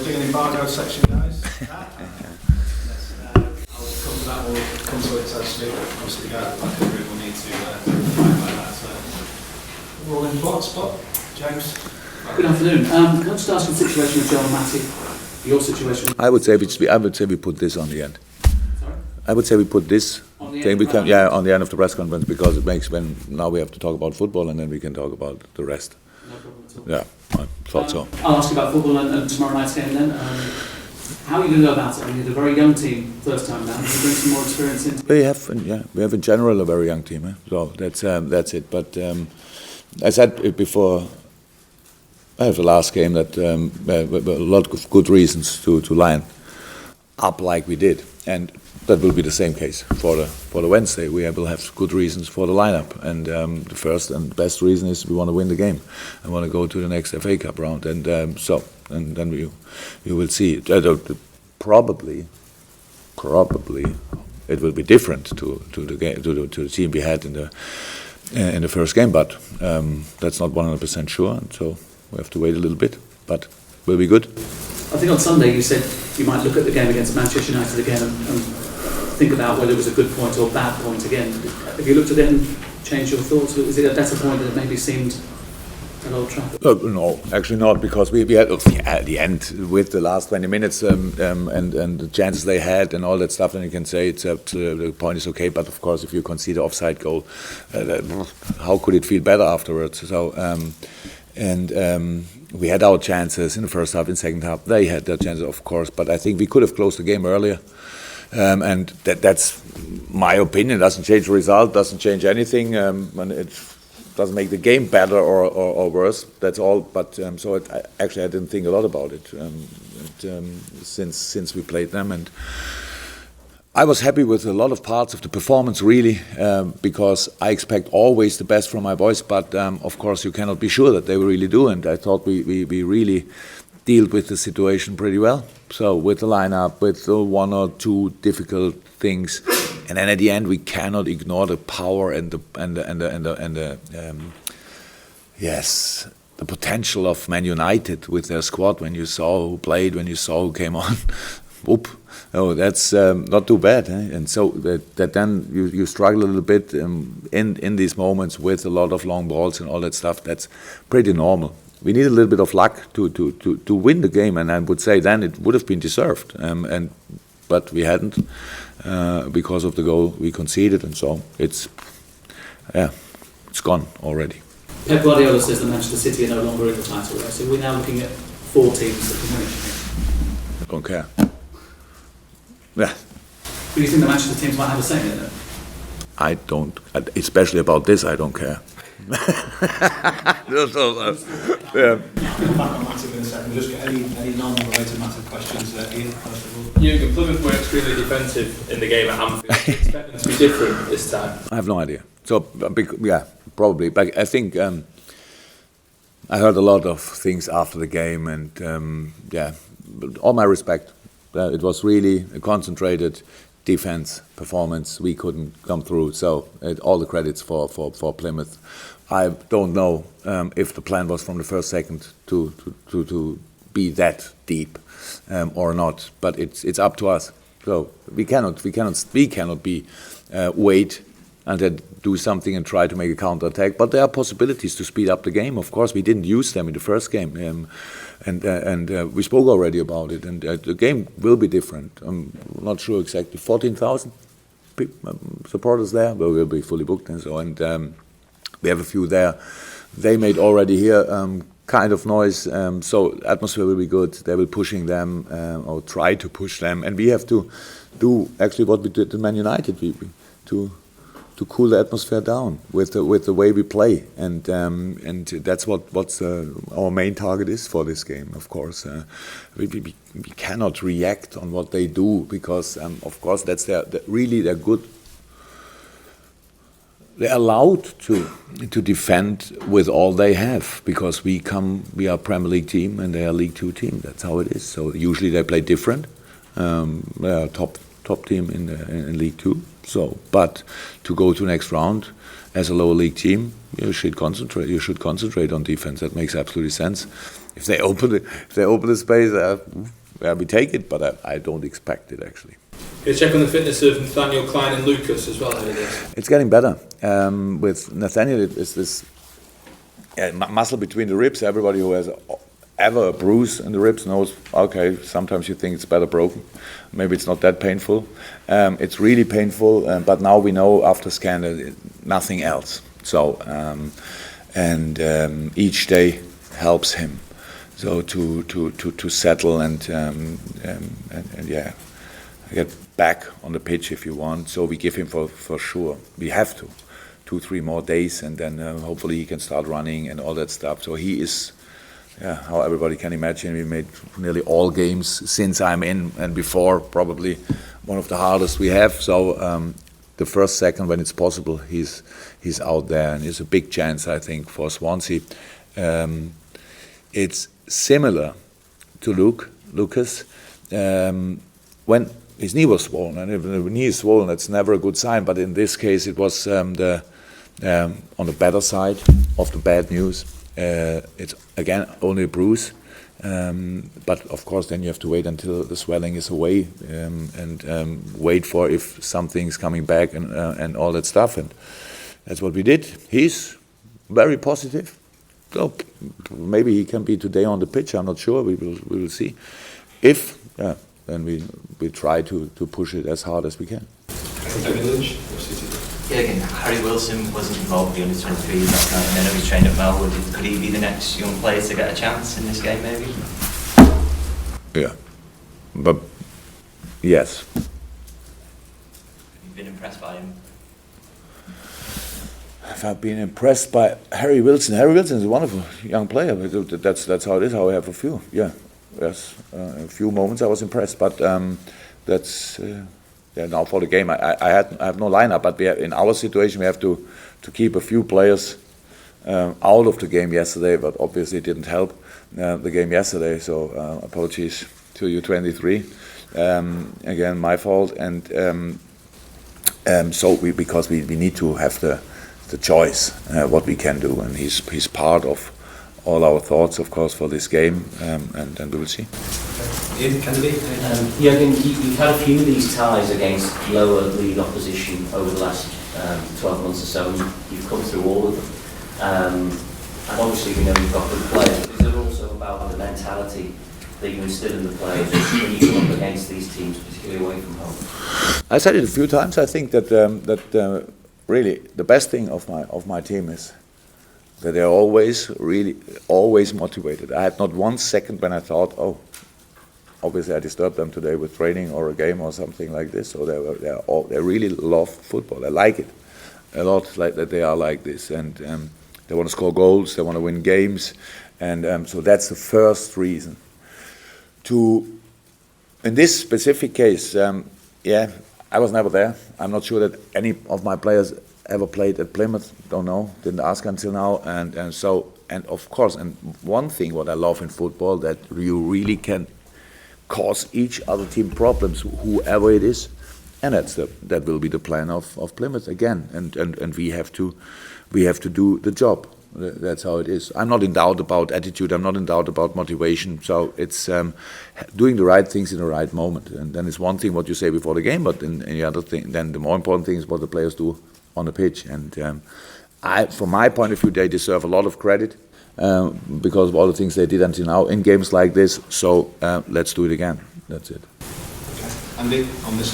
doing an embargo section, guys. I'll come to that. We'll come to it, so to speak. Obviously, the guys back in the room will need to clarify that. So we're all in spot. James. Good afternoon. Can I just ask you the situation with John Matty? Your situation? I would say we put this on the end. Sorry? I would say we put this On the thing. end On the end of the press conference, because it makes when now we have to talk about football and then we can talk about the rest. No problem at all. Yeah, I thought so. I'll ask you about football and tomorrow night's game then. How are you going to go about it? I mean, you're a very young team first time now. Can you bring some more experience into it? We have in general a very young team. So that's it. But I said it before. I have the last game that a lot of good reasons to line up like we did, and that will be the same case for the Wednesday. We will have good reasons for the lineup, and the first and best reason is we want to win the game and want to go to the next FA Cup round, and then you will see. Probably it will be different to the game to the team we had in the first game, but that's not 100% sure, and so. We have to wait a little bit, but we'll be good. I think on Sunday you said you might look at the game against Manchester United again and think about whether it was a good point or a bad point again. Have you looked at it and changed your thoughts? Is it a better point than it maybe seemed at Old Trafford? No, actually not, because we had at the end with the last 20 minutes and the chances they had and all that stuff, and you can say the point is okay, but of course if you concede the offside goal, how could it feel better afterwards? So. We had our chances in the first half, in the second half. They had their chances, of course, but I think we could have closed the game earlier. And that's my opinion. It doesn't change the result, doesn't change anything, and it doesn't make the game better or worse. That's all. But I didn't think a lot about it since we played them, and I was happy with a lot of parts of the performance, really, because I expect always the best from my boys, but of course you cannot be sure that they will really do, and I thought we really dealt with the situation pretty well. So with the lineup, with the one or two difficult things, and then at the end we cannot ignore the power and the potential of Man United with their squad. When you saw who played, when you saw who came on, whoop. Oh, that's not too bad, and so that then you struggle a little bit in these moments with a lot of long balls and all that stuff. That's pretty normal. We need a little bit of luck to win the game, and I would say then it would have been deserved, but we hadn't because of the goal we conceded, and so it's gone already. Pep Guardiola says that Manchester City are no longer in the title race, so we're now looking at 4 teams that can win it. I don't care. Yeah. Do you think the Manchester teams might have a say in it? I don't, especially about this, I don't care. Back on Matty in a second. Just get any non-related Matty questions, Ian, first of all. Jurgen, Plymouth were extremely defensive in the game at Anfield. Do you expect them to be different this time? I have no idea. So, yeah, probably. But I think I heard a lot of things after the game, and all my respect. It was really a concentrated defense performance. We couldn't come through, so all the credits for Plymouth. I don't know if the plan was from the first second to be that deep or not, but it's up to us. So we cannot be wait and then do something and try to make a counter-attack. But there are possibilities to speed up the game. Of course, we didn't use them in the first game. And we spoke already about it, and the game will be different. I'm not sure exactly. 14,000 supporters there. Well, we'll be fully booked and so. And we have a few there. They made already here kind of noise. So atmosphere will be good. They will pushing them or try to push them, and we have to do actually what we did in Man United. To cool the atmosphere down with the way we play, and that's what's our main target is for this game. Of course, we cannot react on what they do because of course that's they're good. They're allowed to defend with all they have because we are a Premier League team and they are a League Two team. That's how it is. So usually they play different. They are top team in League Two. So, but to go to next round as a lower league team, you should concentrate. You should concentrate on defense. That makes absolutely sense. If they open the space, we take it. But I don't expect it actually. Can you check on the fitness of Nathaniel, Klein and Lucas as well ahead of this? It's getting better. With Nathaniel, it's this muscle between the ribs. Everybody who has ever a bruise in the ribs knows, okay, sometimes you think it's better broken. Maybe it's not that painful. It's really painful, but now we know after scan that nothing else. So, each day helps him. So to settle and get back on the pitch if you want. So we give him for sure. We have to 2-3 more days, and then hopefully he can start running and all that stuff. So he is. Yeah, how everybody can imagine, we made nearly all games since I'm in and before, probably one of the hardest we have. So the first, second, when it's possible, he's out there, and it's a big chance, I think, for Swansea. It's similar to Lucas. When his knee was swollen, and if the knee is swollen, that's never a good sign. But in this case, it was on the better side of the bad news. It's again only a bruise, but of course then you have to wait until the swelling is away and wait for if something's coming back and all that stuff, and that's what we did. He's very positive, so maybe he can be today on the pitch. I'm not sure. We will see. If then we try to push it as hard as we can. Jurgen, Harry Wilson wasn't involved in the under-23s last night, and I know he's trained at Melwood. Could he be the next young player to get a chance in this game, maybe? Yeah, but yes. You've been impressed by him? Have I been impressed by Harry Wilson? Harry Wilson is a wonderful young player. That's how it is. How I have a few. Yeah, yes, a few moments I was impressed, but that's. Now for the game, I have no lineup, but in our situation we have to keep a few players out of the game yesterday, but obviously it didn't help the game yesterday. So apologies to you, 23. Again, my fault, and so because we need to have the choice what we can do, and he's part of all our thoughts, of course, for this game, and we will see. Jurgen, you've had a few of these ties against lower league opposition over the last 12 months or so, and you've come through all of them. And obviously we know you've got good players, but is it also about the mentality that you instill in the players when you come up against these teams, particularly away from home? I said it a few times. I think that really the best thing of my team is that they're always motivated. I had not 1 second when I thought, oh, obviously I disturbed them today with training or a game or something like this. So they really love football. They like it a lot, like that they are like this, and they want to score goals. They want to win games, and so that's the first reason. In this specific case, I was never there. I'm not sure that any of my players ever played at Plymouth. Don't know. Didn't ask until now. And of course, and one thing what I love in football, that you really can cause each other team problems, whoever it is, and that will be the plan of Plymouth again. And we have to do the job. That's how it is. I'm not in doubt about attitude. I'm not in doubt about motivation. So it's doing the right things in the right moment. And then it's one thing what you say before the game, but in the other thing, then the more important thing is what the players do on the pitch. And from my point of view, they deserve a lot of credit because of all the things they did until now in games like this. So let's do it again. That's it. Okay. Andy, on the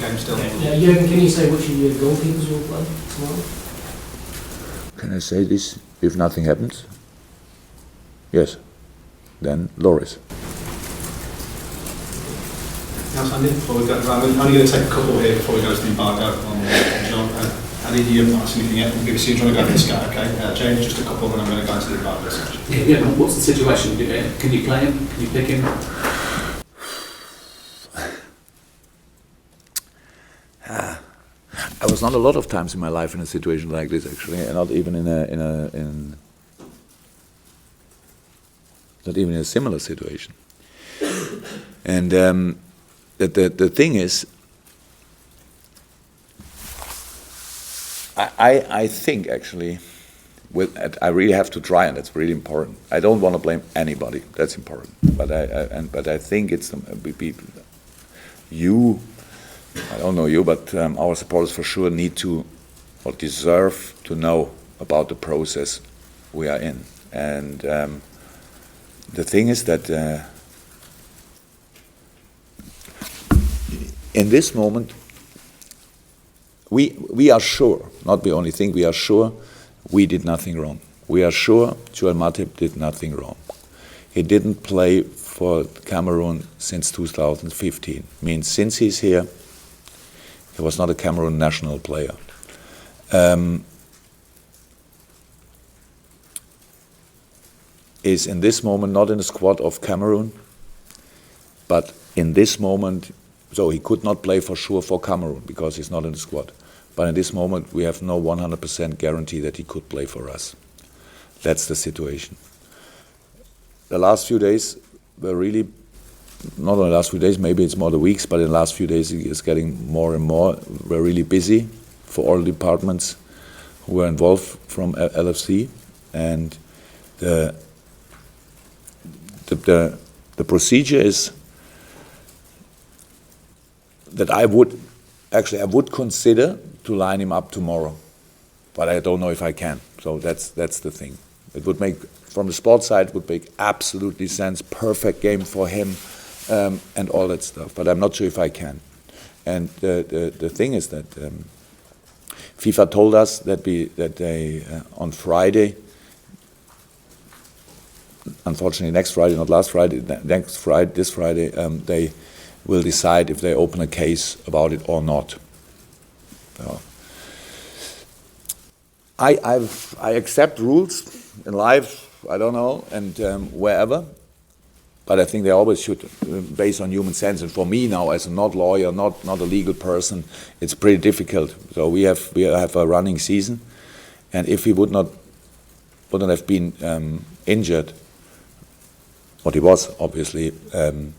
game still. Yeah, Jurgen, can you say which of your goalkeepers will play tomorrow? Can I say this? If nothing happens, yes, then Loris. Now, Andy, before we go, I'm only going to take a couple here before we go to the embargo on John. Andy, you haven't asked anything yet. We'll give you a go to the sky, okay? James, just a couple, and I'm going to go into the embargo section. Yeah, what's the situation? Can you play him? Can you pick him? I was not a lot of times in my life in a situation like this, actually, and not even in a similar situation. And the thing is, I think actually, I really have to try, and that's really important. I don't want to blame anybody. That's important. But I think it's you. I don't know you, but our supporters for sure need to or deserve to know about the process we are in. And the thing is that in this moment, we are sure, not we only think, we are sure we did nothing wrong. We are sure Joel Matip did nothing wrong. He didn't play for Cameroon since 2015. Means since he's here, he was not a Cameroon national player. Is in this moment not in the squad of Cameroon, but in this moment, so he could not play for sure for Cameroon because he's not in the squad. But in this moment, we have no 100% guarantee that he could play for us. That's the situation. The last few days were really, not only the last few days, maybe it's more the weeks, but in the last few days it's getting more and more. We're really busy for all departments who were involved from LFC, and the procedure is that I would consider to line him up tomorrow, but I don't know if I can. So that's the thing. It would make, from the sports side, it would make absolutely sense. Perfect game for him, and all that stuff. But I'm not sure if I can. And the thing is that FIFA told us that they on Friday, unfortunately next Friday, not last Friday, this Friday, they will decide if they open a case about it or not. So, I accept rules in life, I don't know, and wherever, but I think they always should, based on human sense. And for me now, as a not lawyer, not a legal person, it's pretty difficult. So we have a running season, and if he wouldn't have been injured, what he was obviously, then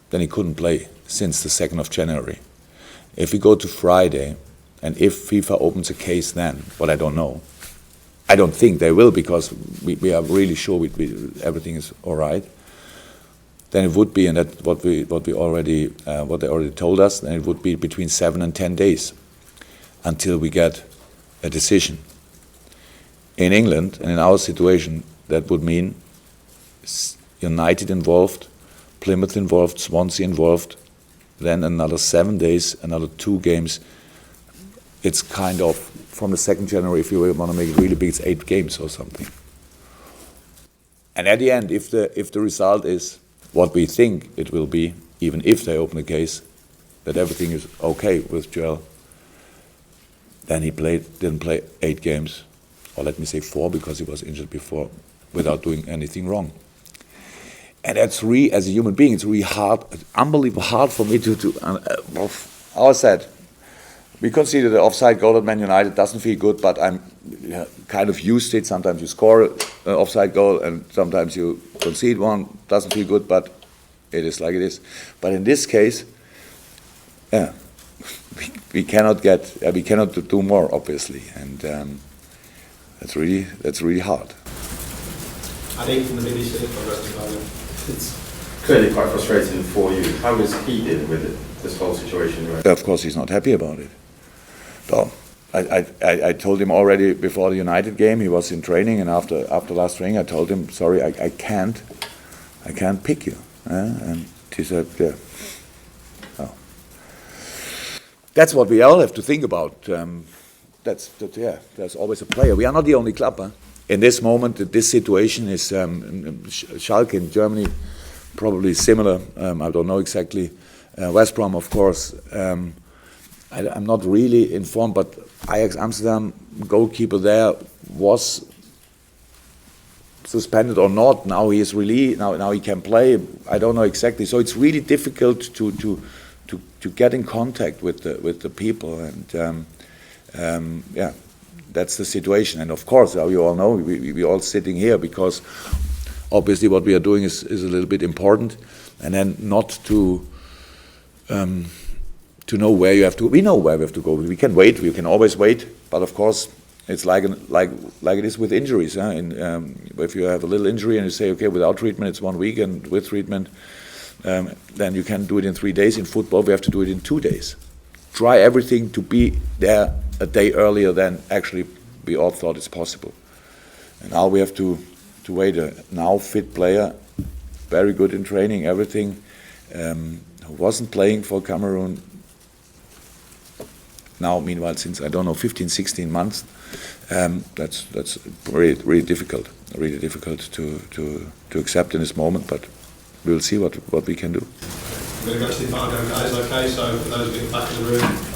he couldn't play since the 2nd of January. If we go to Friday, and if FIFA opens a case then, what I don't know, I don't think they will, because we are really sure everything is all right. Then it would be, and that what they already told us, then it would be between 7 and 10 days until we get a decision. In England and in our situation, that would mean United involved, Plymouth involved, Swansea involved, then another 7 days, another 2 games. It's kind of, from the 2nd January, if you want to make it really big, it's 8 games or something. And at the end, if the result is what we think it will be, even if they open a case, that everything is okay with Joel, then he didn't play 8 games, or let me say 4, because he was injured before, without doing anything wrong. And that's really, as a human being, it's really hard, unbelievably hard for me I said, we conceded the offside goal at Man United, doesn't feel good, but I'm kind of used to it. Sometimes you score an offside goal, and sometimes you concede one, doesn't feel good, but it is like it is. But in this case, we cannot do more, obviously, and that's really hard. Adi from the BBC for Western Ireland. It's clearly quite frustrating for you. How is he dealing with it, this whole situation? Right? Of course, he's not happy about it. So I told him already before the United game. He was in training, and after last training, I told him, sorry, I can't pick you. And he said, yeah. Oh. That's what we all have to think about. There's always a player. We are not the only club. Huh? In this moment, this situation is Schalke in Germany, probably similar. I don't know exactly. West Brom, of course. I'm not really informed, but Ajax Amsterdam goalkeeper there was suspended or not. Now he is released. Now he can play. I don't know exactly. So it's really difficult to get in contact with the people, and that's the situation. And of course, you all know, we all sitting here because obviously what we are doing is a little bit important, and then not to to know where you have to. We know where we have to go. We can wait. We can always wait. But of course, it's like it is with injuries. If you have a little injury and you say, okay, without treatment it's 1 week, and with treatment, then you can do it in 3 days. In football, we have to do it in 2 days. Try everything to be there a day earlier than actually we all thought it's possible. And now we have to wait. A now fit player, very good in training, everything, who wasn't playing for Cameroon now, meanwhile, since, I don't know, 15, 16 months. That's really difficult to accept in this moment, but we'll see what we can do. We're going to go to the Argyle guys, okay, so for those of you back in the room,